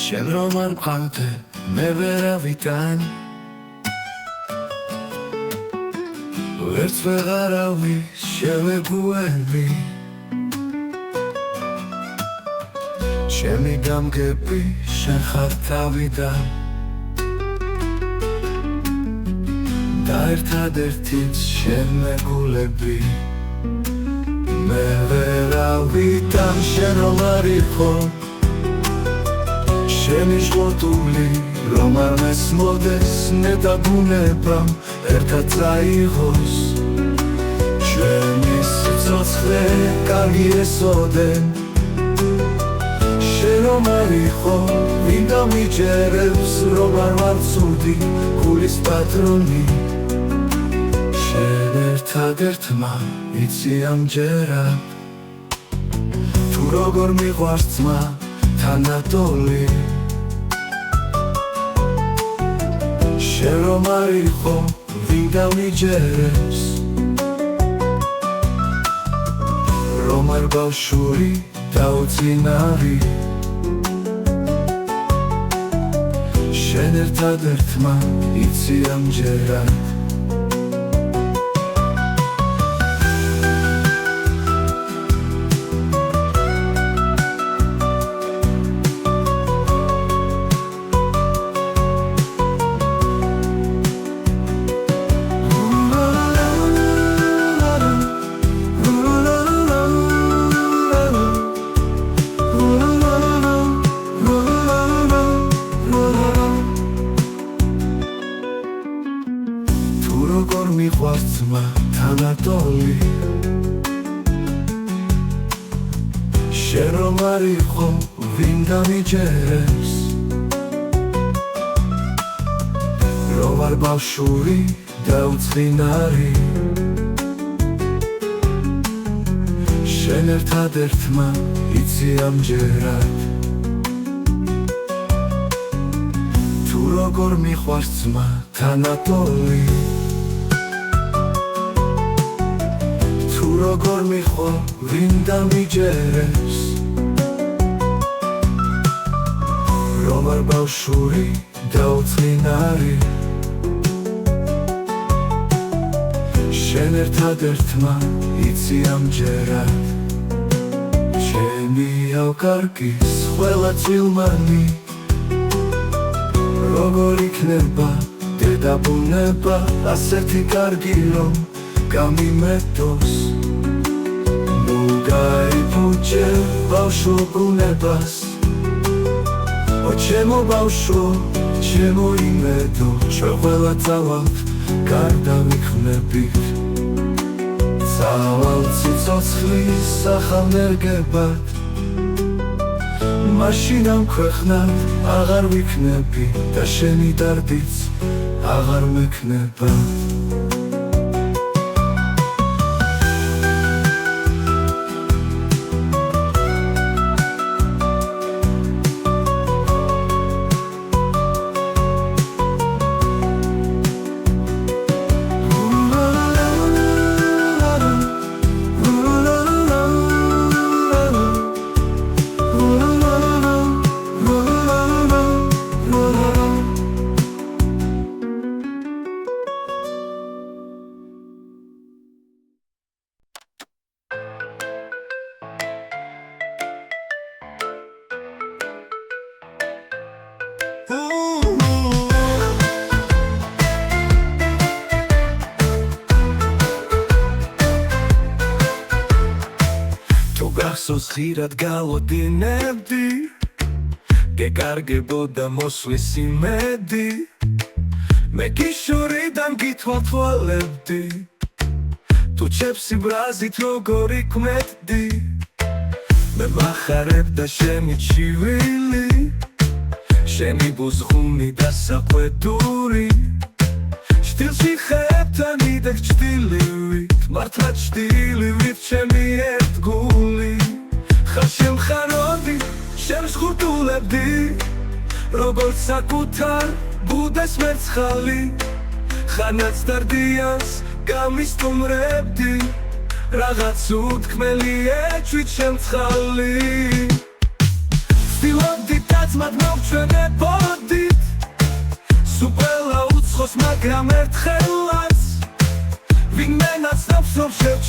შენ რომ არ მყავდე მე ვერავიდან ვერც ვეღარავი შევეგუები ჩემი გამგები შენ ხარ თავიდან და ერთადერთიც შენ მეგულები მე ვერავიდან შენ რომ არ იყო შენი ჟღორტული რომ არ მესმოდეს ნედაგუნებამ ერთად წაიღოს ჩვენი სიცოცხლე კარგი ესოდენ შენ რომ არ იყო ვინდა მიჯერებს რომ არ ვარ ცუდი გულის პატრონი შენ ერთადერთმა იცი ამჯერად თუ როგორ მიყვარს ძმა თანატოლი შენ რომ არ იყო ვინდა მიჯერებს რომ არ ბავშვური დაუწინარი შენ ერთადერთმა იცი ამჯერად როგორ მიყვარს ძმა თანატოლი შენ რომ არ იყო ვინდა მიჯერებს რომ არ ბავშვური დაუწყინარი შენ ერთადერთმა იცი ამჯერად თუ როგორ მიყვარს ძმა თანატოლი როგორ მიხვალ ვინდა მიჯერებს რომ არ ბავშვური დაუწყინარი შენ ერთადერთმა იცი ამჯერად ჩემი ავკარგის ყველა წილმანი როგორ იქნება დედაბუნება ასეთი კარგი რომ გამიმეტოს გაიფუჭე ბავშვო ბუნებას ო ჩემო ბავშვო ჩემო იმედო ჩვენ ყველა წავალთ გარდა ვიხმებით წავალ ციცოცხლის სახალნერგებად მაშინ ამ ქვეყნად აღარ ვიქნები და შენი დარდიც აღარ მექნება გახსოვს ხირად გავოდინებდი გეკარგებოდა მოსვლის იმედი მე გიშორიდან გითვალთვალებდი თუ ჩემსი ბრაზით როგორ იქმედდი მე მახარებდა შენი ჩივილი შენი ბუზღუნი და საყვედური შტილში ხეებთან იდექ ჩtilivit მართლა ჩtilivit ჩემი ერთგული ხარ შემხაროდი შემსხურტულებდი როგორც საკუთარ ბუდეს მერცხალი ხანაც დარდიანს გამისტუმრებდი რაღაც უთქმელი ეჭვით შემცხალი ვცდილობდი დაწმად მოვჩვე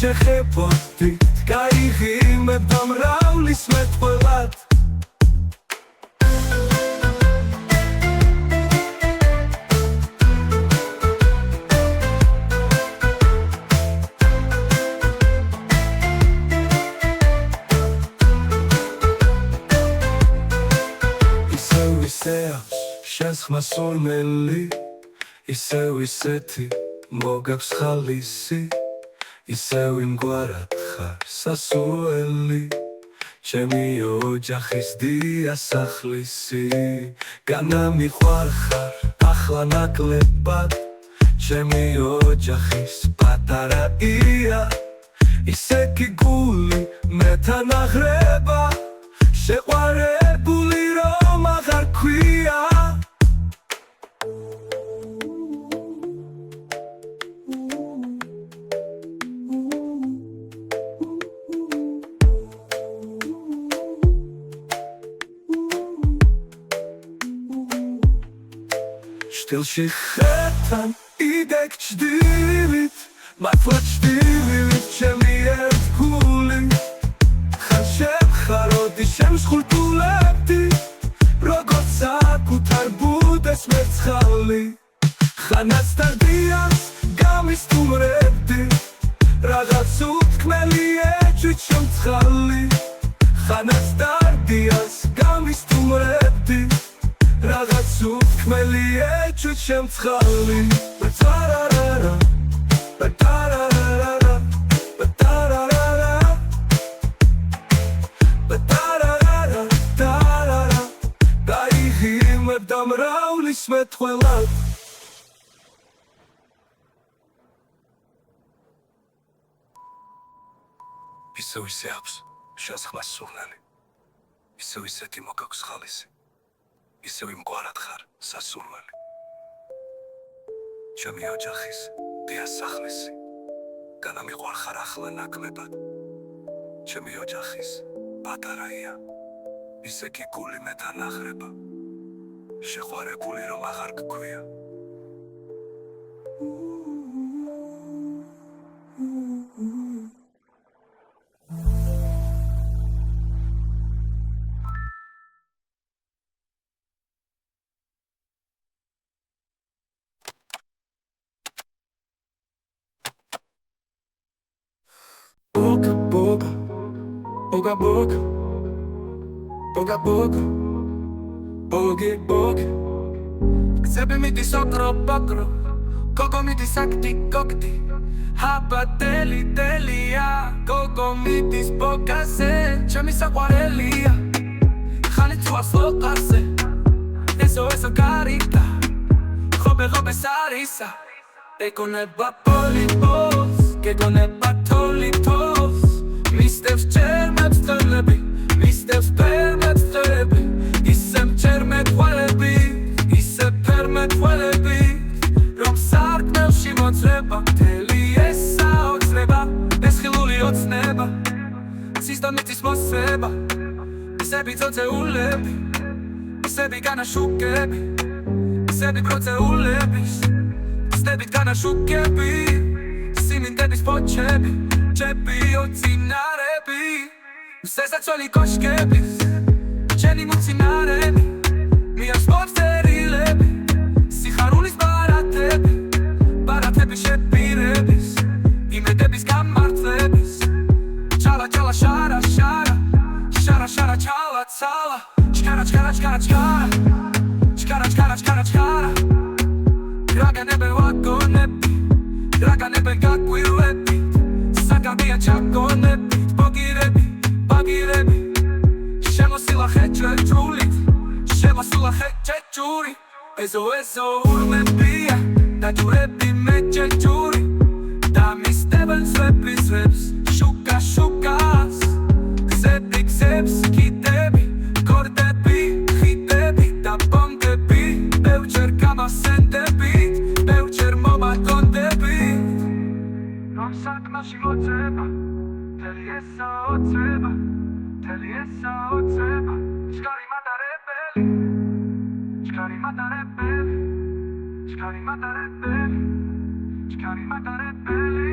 შეხებოდი გაიღიმებდა მრავლის მეტყველად შენს ხმას ორმელი ისევ ისეთი მოგაქვს ხალისი ისევ იმგვარად ხარ სასურველი ჩემი ოჯახის დიასახლისი განამიყვარ ხარ ახლა ნაკლებად ჩემი ოჯახის პატარა ია ისე გიგული მეთან აღრება შეყვარებული რომ აღარ ქვია შტილში ხერთან იდექ ჩდილივით მართლა ჩდილივით ჩემი ერთგული ხან შევხაროდი შემსხურტულებდი როგორც საკუთარ ბუდეს მერცხალი ხანაც დარდიანს გამისტუმრებდი რაღაც უთქმელი ეჭვით შემცხალი ხანაც დარდიანს გამისტუმრებდი რაღაც უთქმელი ეჭვით შემცხალი ბატარარარა ბატარარარა ბატარარარა ბატარარარა ტარარა გაიღიმებდა მრავლის მეტყველად ისევ ისე აქვს შენს ხმას სურნელი ისევ ისეთი მოგაქვს ხალისი ისევ იმგვარად ხარ სასურველი ჩემი ოჯახის დიასახლისი განამიყვარ ხარ ახლა ნაკლებად ჩემი ოჯახის პატარა ია ისე გიგული მეთან აღრება შეყვარებული რომ აღარ გქვია Boga, boga, boga, boga, boga, boga, bogi, bogi. Chcemy mi di sokro, pokro, kogo mi di sakti, kokti. Haba deli, delia, kogo mi di spokase, chami saquarelia. Khali tu asloqase, eso carita, jobe sarisa. Te con el vapolipos, que con el batolitos. Mistevs čermet strlebi, mistevs permet strlebi. Isem čermet walebi, isem permet walebi. Rom sarknel shimotreba, teli esa otreba. Beschiluli ocneba, sistamitis moseba. Sebi toce ulebi, sebi gana shukebi. Sebi proce ulebis, sebi gana shukebi. Simintetis pochebi, chebi ocinarebi. Sesacoli koshkebis, cheni mucinarebi. Mias potterilebi, siharulis baratebi shepirebis. Imedebis gamartlebis, chala shara chala tsala. Chkara Draga nebe wagonebi, draga nebe gakwilebi. Sagabia chagonebi, bagirebi. Shemosila hechechulit, shemasula hechechuri. Ezo urlebia, da jurebi mechechuri. Da misteben slepis, shukas. Xeps, kitebi, kordebi, hitebi. Da bondebi, beucher kamasendebi. Beucher moma kondebi. Sak naši oceba, teli esa oceba, Shkari mata rebeli, shkari mata rebeli, shkari mata rebeli, shkari mata rebeli.